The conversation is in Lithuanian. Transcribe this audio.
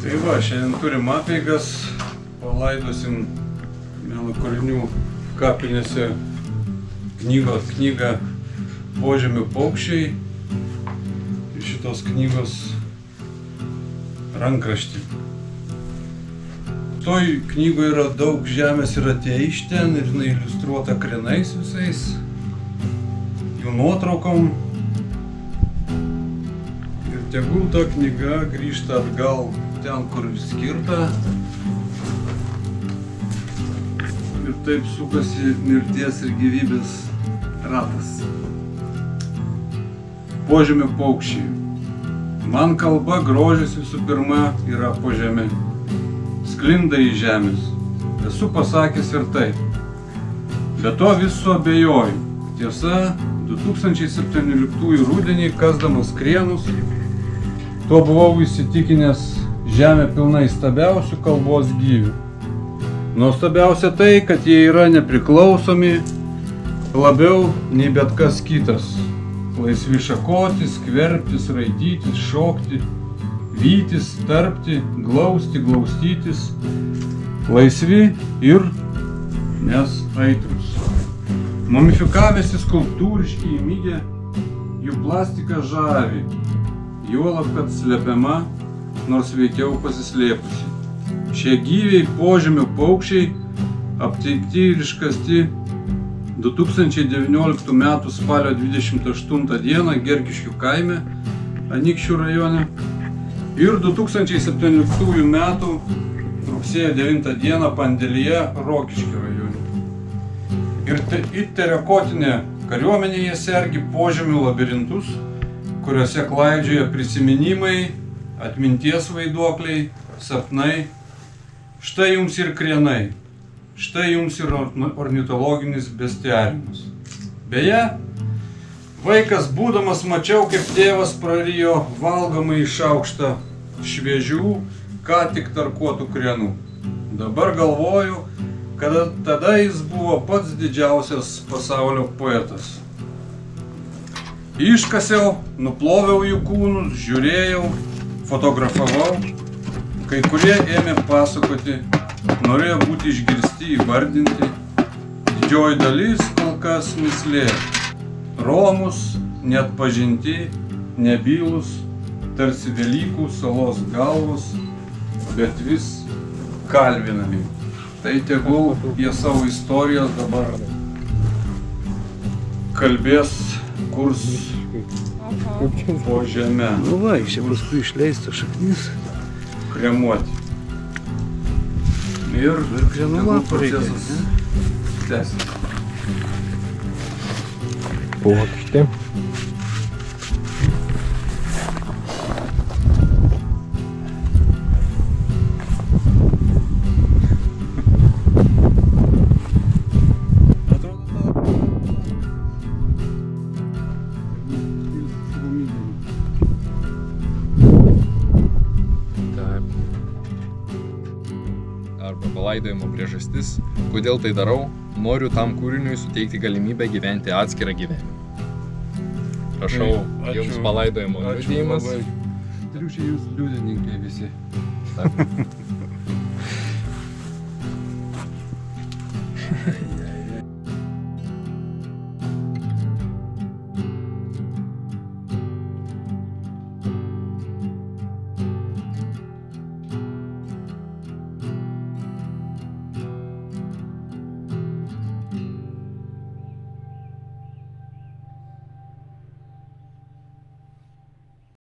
Tai va, šiandien turim apeigas, palaidosim meno kūrinių kapinėse knygą Požemių paukščiai ir šitos knygos rankraštį. Toj knygoje yra daug žemės ir atėję iš ten ir jinai iliustruota krenais visais, jų nuotraukom. Ir tegul ta knyga grįžta atgal ten, kur skirta. Ir taip sukasi mirties ir gyvybės ratas. Požemių paukščiai. Man kalba grožis visų pirma yra po žeme. Sklinda į žemės. Esu pasakęs ir taip. Be to vis suabejoju. Tiesa, 2017 rudenį kasdamas krienus, tuo buvau įsitikinęs žemė pilna įstabiausių kalbos gyvių. Nuostabiausia tai, kad jie yra nepriklausomi labiau nei bet kas kitas. Laisvi šakotis, skverbtis, raitytis, šokti, vytis, tarpti, glausti, glaustytis. Laisvi ir nes aitrus. Mumifikavęsi skulptūriški įmygę, jų plastika žavi, juolab, kad slepiama, nors veikiau pasislėpusi. Šie gyviai požemių paukščiai aptikti ir iškasti 2019 m. spalio 28 d. Gerkiškių kaime, Anykščių rajone ir 2017 m. rugsėjo 9 d. Pandėlyje, Rokiškio rajone. Ir terekotinė kariuomenėje sergi požemių labirintus, kuriuose klaidžioja prisiminimai, atminties vaiduokliai, sapnai. Štai jums ir krienai. Štai jums ir ornitologinis bestiariumas. Beje, vaikas būdamas mačiau, kaip tėvas prarijo valgomą į šaukštą šviežių, ką tik tarkuotų krienų. Dabar galvoju, kad tada jis buvo pats didžiausias pasaulio poetas. Iškasiau, nuploviau jų kūnus, žiūrėjau, fotografavau. Kai kurie ėmė pasakoti, norėjo būti išgirsti, įvardinti. Didžioji dalis kol kas mislė. Romus, neatpažinti, nebylus, tarsi Velykų salos galvos, bet vis kalbinami. Tai tegul jie savo istorijos dabar kalbės, kurs po žemę. Nu va, iš čia paskui išleista šaknis. Kremuoti. Ir krenuma procesas tęsis. Pokytį. Arba palaidojimo priežastis, kodėl tai darau, noriu tam kūriniui suteikti galimybę gyventi atskirą gyvenimą. Prašau, jums palaidojimo liudijimas. Triušiai jūs liudininkai visi. Taip.